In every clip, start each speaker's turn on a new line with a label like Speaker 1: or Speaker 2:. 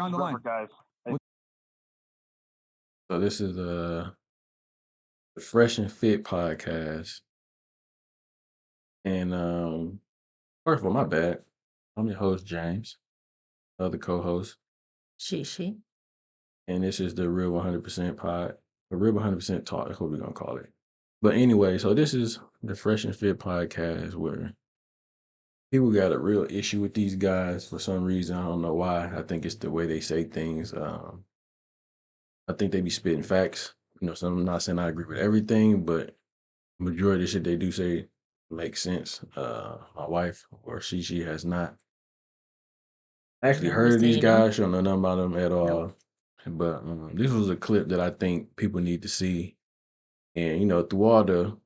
Speaker 1: on the line.
Speaker 2: Guys. Hey.
Speaker 3: So this is the Fresh and Fit podcast. And first of all, my bad. I'm your host, James, other co-host,
Speaker 4: Shishi.
Speaker 3: and this is the Real 100% pod, the Real 100% talk. That's what we're gonna call it. But anyway, so this is the Fresh and Fit podcast where people got a real issue with these guys for some reason. I don't know why. I think it's the way they say things. I think they be spitting facts. So I'm not saying I agree with everything, but majority of the shit they do say makes sense. My wife or she has not actually
Speaker 4: Never
Speaker 3: heard of these
Speaker 4: seen 'em.
Speaker 3: guys. She don't know nothing about them at all. But this was a clip that I think people need to see. And through all the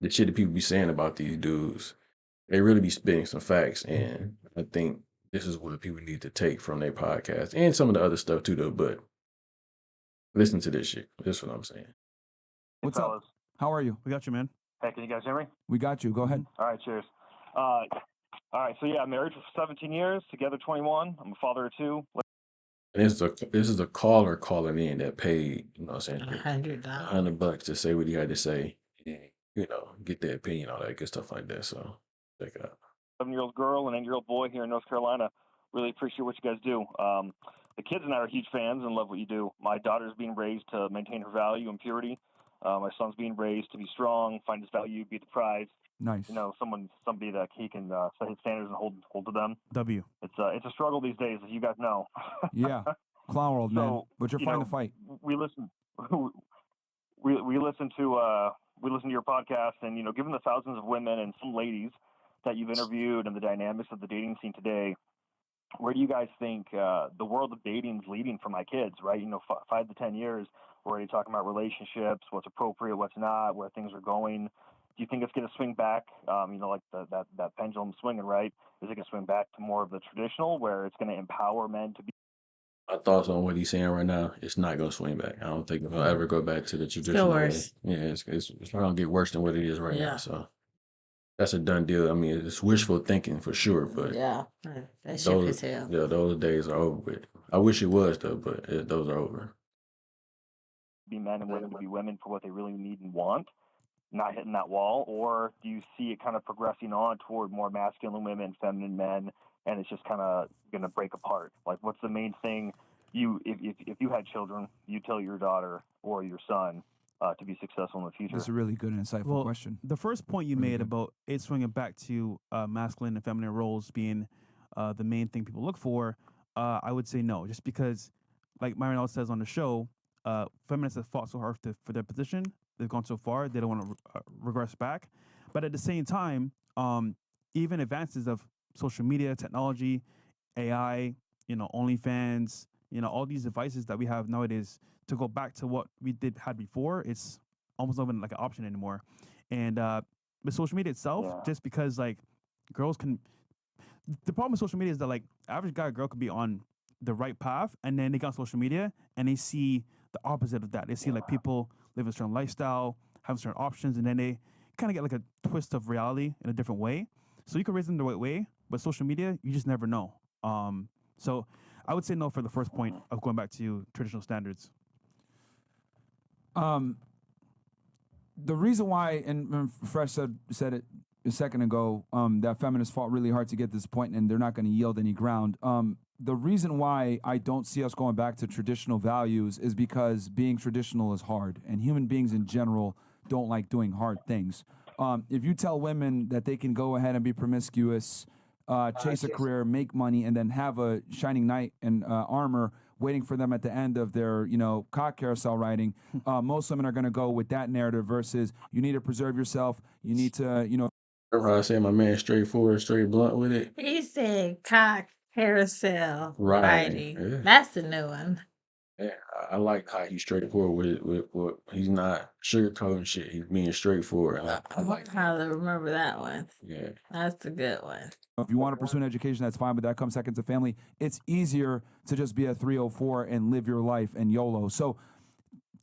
Speaker 3: shit that people be saying about these dudes, they really be spitting some facts. And I think this is what people need to take from their podcast and some of the other stuff too, though. But listen to this shit. That's what I'm saying.
Speaker 1: What's
Speaker 2: Hey,
Speaker 1: up?
Speaker 2: fellas.
Speaker 1: How are you?
Speaker 5: We got you, man.
Speaker 2: Hey, can you guys hear me?
Speaker 1: We got you. Go ahead.
Speaker 2: All right, cheers. All right, so yeah, married for 17 years, together 21. I'm a father of two.
Speaker 3: And this is a caller calling in that paid, saying
Speaker 4: $100.
Speaker 3: $100 to say what he had to say, and, get their opinion, all that good stuff like that. So check it out.
Speaker 2: 7-year-old girl and 8-year-old boy here in North Carolina. Really appreciate what you guys do. The kids and I are huge fans and love what you do. My daughter's being raised to maintain her value and purity. My son's being raised to be strong, find his value, be the prize.
Speaker 1: Nice.
Speaker 2: Somebody that he can set his standards and hold to them.
Speaker 5: W.
Speaker 2: It's a struggle these days, as you guys know.
Speaker 1: Yeah. Clown world, man.
Speaker 2: So,
Speaker 1: But you're fine to fight.
Speaker 2: We listen. We listen to your podcast, and given the thousands of women and some ladies that you've interviewed and the dynamics of the dating scene today, where do you guys think the world of dating is leading for my kids? Right, 5 to 10 years, we're already talking about relationships, what's appropriate, what's not, where things are going. Do you think it's going to swing back? Like that pendulum swinging, right? Is it going to swing back to more of the traditional, where it's going to empower men to be?
Speaker 3: My thoughts on what he's saying right now, it's not going to swing back. I don't think it'll ever go back to the traditional way.
Speaker 4: worse.
Speaker 3: Yeah, it's not going to get worse than what it is right now.
Speaker 4: Yeah.
Speaker 3: So that's a done deal. I mean, it's wishful thinking for sure, but
Speaker 4: Yeah. That ship is hell.
Speaker 3: those days are over with. I wish it was, though, but those are over.
Speaker 2: Be men and women to be women for what they really need and want, not hitting that wall? Or do you see it kind of progressing on toward more masculine women, feminine men, and it's just kind of going to break apart? Like, what's the main thing if you had children, you tell your daughter or your son to be successful in the future?
Speaker 1: That's a really good and insightful question.
Speaker 5: The first point you made about it swinging back to masculine and feminine roles being the main thing people look for, I would say no. Just because, like Myron always says on the show, feminists have fought so hard for their position. They've gone so far, they don't want to regress back. But at the same time, even advances of social media, technology, AI, OnlyFans, all these devices that we have nowadays, to go back to what we had before, it's almost not even like an option anymore. And with social media itself, just because like girls can, the problem with social media is that like average guy or girl could be on the right path, and then they get on social media and they see the opposite of that. They see like people live a certain lifestyle, have certain options, and then they kind of get like a twist of reality in a different way. So you can raise them the right way, but social media, you just never know. So I would say no for the first point of going back to traditional standards.
Speaker 1: The reason why, and Fresh said it a second ago, that feminists fought really hard to get this point, and they're not going to yield any ground. The reason why I don't see us going back to traditional values is because being traditional is hard, and human beings in general don't like doing hard things. If you tell women that they can go ahead and be promiscuous, chase a career, make money, and then have a shining knight in armor waiting for them at the end of their, cock carousel riding, most women are going to go with that narrative versus you need to preserve yourself. You need to,
Speaker 3: Remember how I said my man straightforward, straight blunt with it?
Speaker 4: He said cock carousel
Speaker 3: Riding.
Speaker 4: riding.
Speaker 3: Yeah.
Speaker 4: That's the new one.
Speaker 3: Yeah, I like how he's straightforward with he's not sugarcoating shit. He's being straightforward. I like that.
Speaker 4: How to remember that one.
Speaker 3: Yeah.
Speaker 4: That's a good one.
Speaker 1: if you want to pursue an education, that's fine, but that comes second to family. It's easier to just be a 304 and live your life and YOLO. So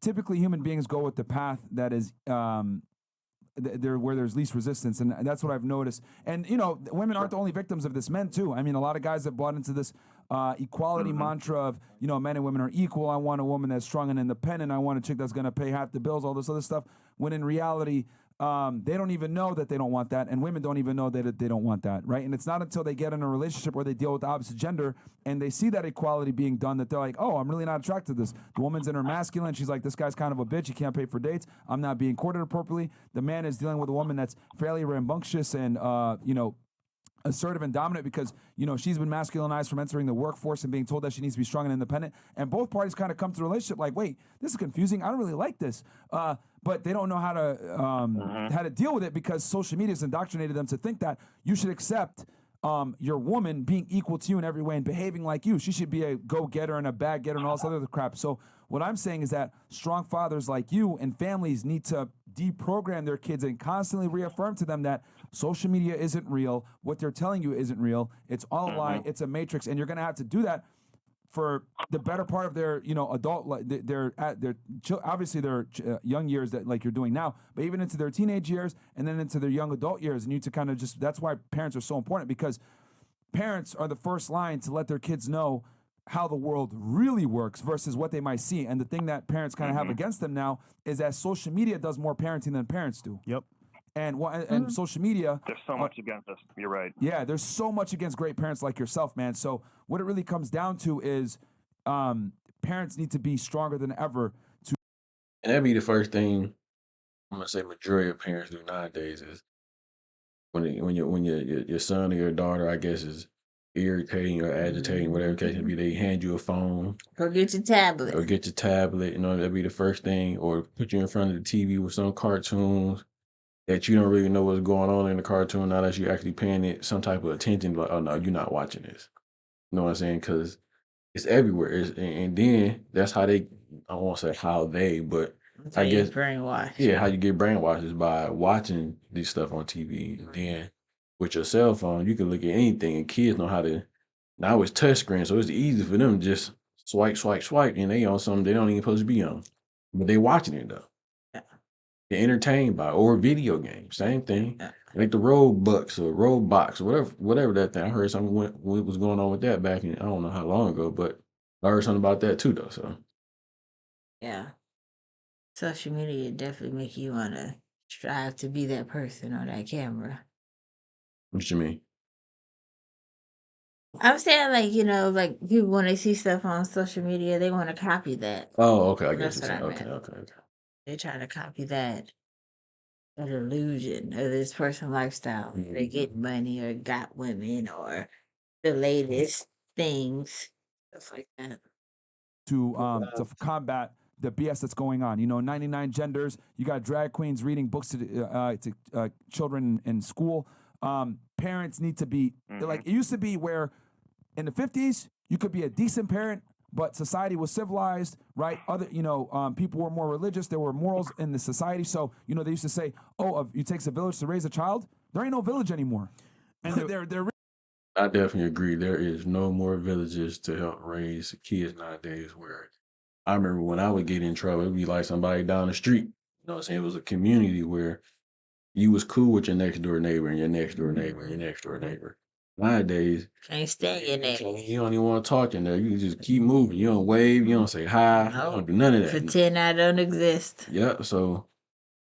Speaker 1: typically human beings go with the path that is where there's least resistance, and that's what I've noticed. And women aren't the only victims of this. Men too. I mean, a lot of guys have bought into this equality mantra of, you know, men and women are equal. I want a woman that's strong and independent. I want a chick that's going to pay half the bills, all this other stuff. When in reality, they don't even know that they don't want that, and women don't even know that they don't want that, right? And it's not until they get in a relationship where they deal with the opposite gender and they see that equality being done that they're like, oh, I'm really not attracted to this. The woman's in her masculine. She's like, this guy's kind of a bitch. He can't pay for dates. I'm not being courted appropriately. The man is dealing with a woman that's fairly rambunctious and, you know, assertive and dominant because, you know, she's been masculinized from entering the workforce and being told that she needs to be strong and independent. And both parties kind of come to the relationship like, wait, this is confusing. I don't really like this. But they don't know how to deal with it because social media has indoctrinated them to think that you should accept your woman being equal to you in every way and behaving like you. She should be a go-getter and a bag-getter and all this other crap. So what I'm saying is that strong fathers like you and families need to deprogram their kids and constantly reaffirm to them that social media isn't real. What they're telling you isn't real. It's all a lie. It's a matrix. And you're going to have to do that for the better part of their, you know, adult, obviously their young years that like you're doing now, but even into their teenage years and then into their young adult years. And you need to kind of just, that's why parents are so important, because parents are the first line to let their kids know how the world really works versus what they might see. And the thing that parents kind of have against them now is that social media does more parenting than parents do.
Speaker 5: Yep.
Speaker 1: And social media,
Speaker 2: There's so much against us. You're right.
Speaker 1: yeah, there's so much against great parents like yourself, man. So what it really comes down to is parents need to be stronger than ever.
Speaker 3: And that'd be the first thing I'm gonna say majority of parents do nowadays is when your son or your daughter, I guess, is irritating or agitating, whatever the case may be, they hand you a phone
Speaker 4: Go get your tablet.
Speaker 3: or get your tablet, you know, that'd be the first thing, or put you in front of the TV with some cartoons that you don't really know what's going on in the cartoon now that you're actually paying it some type of attention. Like, oh no, you're not watching this. You know what I'm saying? Because it's everywhere. And then that's how they, I won't say how they, but
Speaker 4: So
Speaker 3: I
Speaker 4: you
Speaker 3: guess,
Speaker 4: brainwash.
Speaker 3: yeah, how you get brainwashed is by watching this stuff on TV. And then with your cell phone, you can look at anything, and kids know how to. Now it's touchscreen, so it's easy for them to just swipe, swipe, swipe, and they on something they don't even supposed to be on, but they watching it though.
Speaker 4: Yeah.
Speaker 3: They're entertained by it. Or video games, same thing.
Speaker 4: Yeah.
Speaker 3: Like the Robux or Roblox or whatever that thing. I heard something what was going on with that back in I don't know how long ago, but I heard something about that too though. So
Speaker 4: Yeah. Social media definitely make you want to strive to be that person on that camera.
Speaker 3: what you mean?
Speaker 4: I'm saying, like, you know, like people when they see stuff on social media, they want to copy that.
Speaker 3: Oh, okay, I guess
Speaker 4: That's
Speaker 3: you're
Speaker 4: what
Speaker 3: saying.
Speaker 4: I
Speaker 3: Okay,
Speaker 4: meant.
Speaker 3: okay.
Speaker 4: They try to copy that illusion of this person lifestyle. They get money or got women or the latest things, stuff like that.
Speaker 1: to combat the BS that's going on. You know, 99 genders. You got drag queens reading books to children in school. Parents need to be like it used to be, where in the 50s you could be a decent parent, but society was civilized, right? People were more religious. There were morals in the society. So, you know, they used to say, "Oh, it takes a village to raise a child." There ain't no village anymore. And they're
Speaker 3: I definitely agree. There is no more villages to help raise kids nowadays. Where I remember when I would get in trouble, it'd be like somebody down the street. You know what I'm saying? It was a community where you was cool with your next door neighbor and your next door neighbor and your next door neighbor. Nowadays,
Speaker 4: Can't stay in there.
Speaker 3: you don't even want to talk in there. You can just keep moving. You don't wave. You don't say hi. You don't do none of that.
Speaker 4: Pretend I don't exist.
Speaker 3: Yeah. So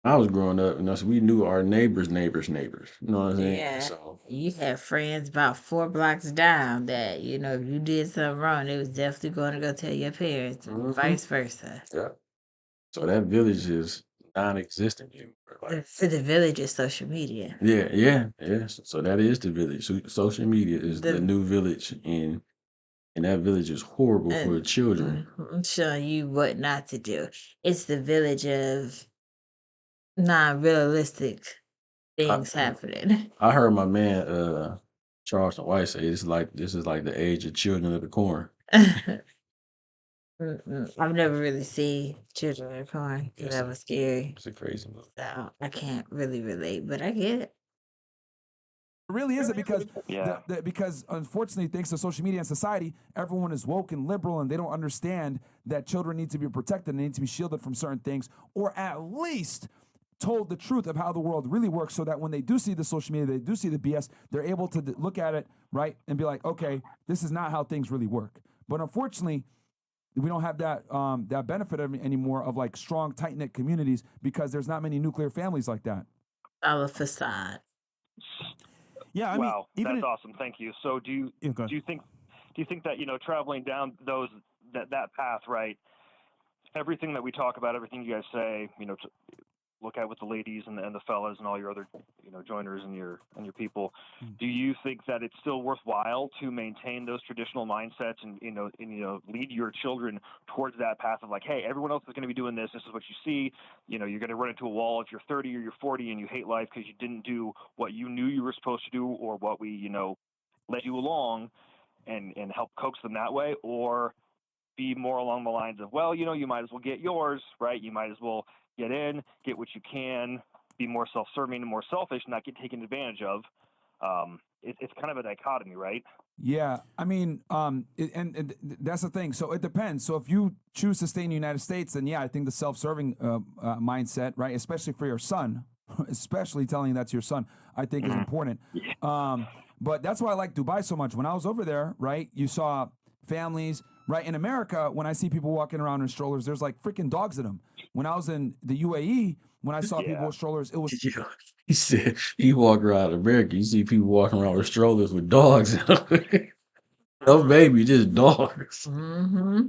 Speaker 3: I was growing up, and so we knew our neighbors' neighbors. You know what I'm saying?
Speaker 4: Yeah.
Speaker 3: So
Speaker 4: You have friends about 4 blocks down that, you know, if you did something wrong, they was definitely going to go tell your parents, and vice versa.
Speaker 3: yeah. So that village is non-existent anymore. Like,
Speaker 4: For the village is social media.
Speaker 3: yeah. So that is the village. So social media is the new village, and that village is horrible for the children.
Speaker 4: I'm showing you what not to do. It's the village of non-realistic things happening.
Speaker 3: I heard my man Charleston White say this is like the age of children of the corn.
Speaker 4: I've never really seen Children of the Corn.
Speaker 3: Yes,
Speaker 4: That was scary.
Speaker 3: It's a crazy movie.
Speaker 4: So I can't really relate, but I get it.
Speaker 1: really isn't, because
Speaker 2: Yeah.
Speaker 1: because unfortunately, thanks to social media and society, everyone is woke and liberal, and they don't understand that children need to be protected and they need to be shielded from certain things, or at least told the truth of how the world really works, so that when they do see the social media, they do see the BS, they're able to look at it, right, and be like, okay, this is not how things really work. But unfortunately, we don't have that that benefit anymore of like strong, tight knit communities, because there's not many nuclear families like that.
Speaker 4: All a facade.
Speaker 5: Yeah, I mean,
Speaker 2: Wow,
Speaker 5: even
Speaker 2: that's awesome. Thank you. So do you
Speaker 5: yeah, go ahead.
Speaker 2: do you think that, traveling down that path, right? Everything that we talk about, everything you guys say, to look at with the ladies and the fellas and all your other, joiners and your people. Do you think that it's still worthwhile to maintain those traditional mindsets and lead your children towards that path of like, hey, everyone else is going to be doing this. This is what you see. You're going to run into a wall if you're 30 or you're 40 and you hate life because you didn't do what you knew you were supposed to do, or what we led you along, and help coax them that way, or be more along the lines of, well, you might as well get yours, right? You might as well get in, get what you can, be more self-serving and more selfish, not get taken advantage of. It's kind of a dichotomy, right?
Speaker 1: Yeah, I mean, and that's the thing. So it depends. So if you choose to stay in the United States, then yeah, I think the self-serving mindset, right, especially for your son, especially telling that's your son, I think is important. But that's why I like Dubai so much. When I was over there, right, you saw families, right? In America, when I see people walking around in strollers, there's like freaking dogs in them. When I was in the UAE, when I saw people with strollers, it was
Speaker 3: Yeah. He said you walk around America, you see people walking around with strollers with dogs in them. No baby, just dogs.
Speaker 4: Mm-hmm.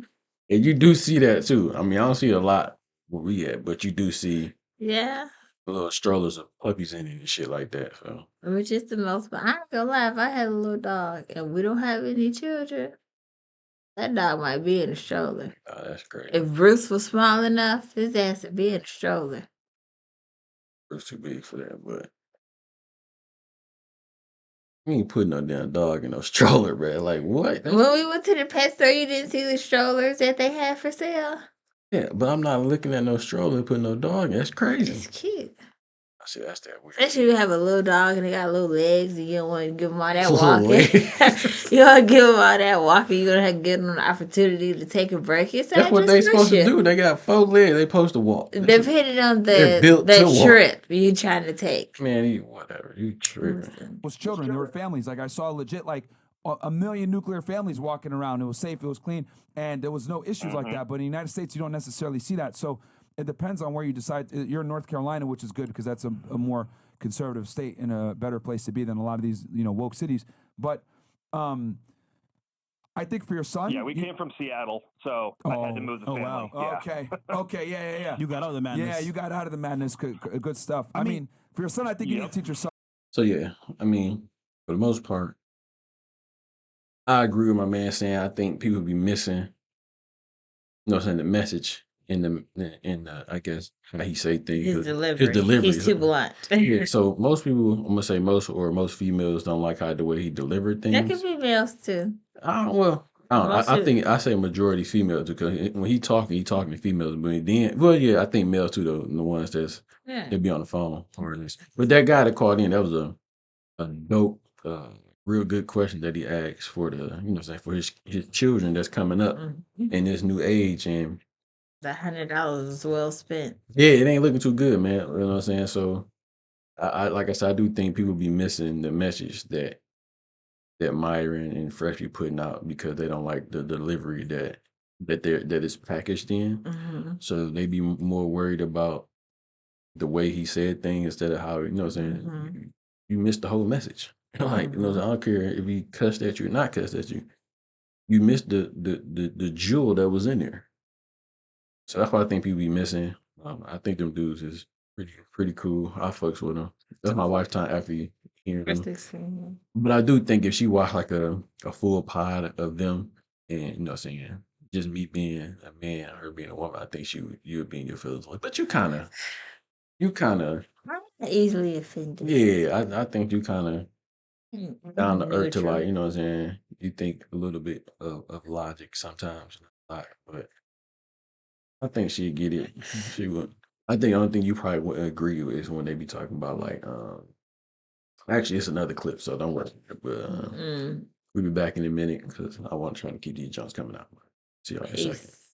Speaker 3: And you do see that too. I mean, I don't see it a lot where we at, but you do see
Speaker 4: Yeah.
Speaker 3: little strollers of puppies in it and shit like that. So
Speaker 4: Which is the most, but I ain't gonna lie, if I had a little dog and we don't have any children, that dog might be in a stroller.
Speaker 3: that's great.
Speaker 4: If Bruce was small enough, his ass would be in a stroller.
Speaker 3: It's too big for that, but we ain't putting no damn dog in no stroller, bro. Like what?
Speaker 4: When we went to the pet store, you didn't see the strollers that they had for sale.
Speaker 3: Yeah, but I'm not looking at no stroller and putting no dog in. That's crazy.
Speaker 4: It's cute.
Speaker 3: I see that's that weird.
Speaker 4: Especially if you have a little dog and they got little legs and you don't want to give them all that
Speaker 3: Little
Speaker 4: walking.
Speaker 3: legs.
Speaker 4: You don't want to give them all that walking. You're going to have to give them an opportunity to take a break. It's
Speaker 3: That's what they supposed to do. They got 4 legs. They supposed to walk.
Speaker 4: Depending on
Speaker 3: They're built to
Speaker 4: the
Speaker 3: walk.
Speaker 4: trip you trying to take.
Speaker 3: Man, you whatever. You tripping.
Speaker 4: Listen.
Speaker 1: was children. There were families. Like I saw legit like a million nuclear families walking around. It was safe. It was clean, and there was no issues like that. But in the United States, you don't necessarily see that. So it depends on where you decide. You're in North Carolina, which is good because that's a more conservative state and a better place to be than a lot of these woke cities. But I think for your son,
Speaker 2: Yeah, we came from Seattle, so I had to move the family.
Speaker 5: wow.
Speaker 2: Yeah.
Speaker 1: Okay, yeah.
Speaker 5: You got out of the madness.
Speaker 1: Yeah, you got out of the madness. Good stuff. I mean, for your son, I think you need to teach your son.
Speaker 3: So yeah, I mean, for the most part, I agree with my man saying I think people be missing, the message in the I guess how he say things.
Speaker 4: His delivery.
Speaker 3: delivery.
Speaker 4: He's too blunt.
Speaker 3: Yeah, so most people, I'm gonna say most females don't like how the way he delivered
Speaker 4: That
Speaker 3: things.
Speaker 4: could be males too.
Speaker 3: I don't know.
Speaker 4: Most
Speaker 3: I
Speaker 4: of-
Speaker 3: think I say majority females because when he talking to females. But then, well, yeah, I think males too, though, the ones
Speaker 4: Yeah.
Speaker 3: that be on the phone or at least. But that guy that called in, that was a dope, real good question that he asked for for his children that's coming up
Speaker 4: Mhm.
Speaker 3: in this new age, and
Speaker 4: The $100 is well spent.
Speaker 3: yeah, it ain't looking too good, man. You know what I'm saying? So, I like I said, I do think people be missing the message that Myron and Fresh be putting out because they don't like the delivery that it's packaged in.
Speaker 4: Hmm.
Speaker 3: So they be more worried about the way he said things instead of how you missed the whole message. Like I don't care if he cussed at you or not cussed at you. You missed the jewel that was in there. So that's why I think people be missing. I think them dudes is pretty cool. I fucks with them. That's my lifetime after hearing them. But I do think if she watched like a full pod of them and just me being a man, her being a woman, I think you would be in your feelings. But you kind of
Speaker 4: I'm not easily offended.
Speaker 3: yeah, I think you kind of down to earth to
Speaker 4: Neutral.
Speaker 3: like, you know what I'm saying? You think a little bit of logic sometimes, not a lot, but I think she'd get it. She would. I think the only thing you probably wouldn't agree with is when they be talking about like actually it's another clip, so don't worry. But we'll be back in a minute because I want to try to keep these jumps coming out. See y'all in a second.
Speaker 4: Peace.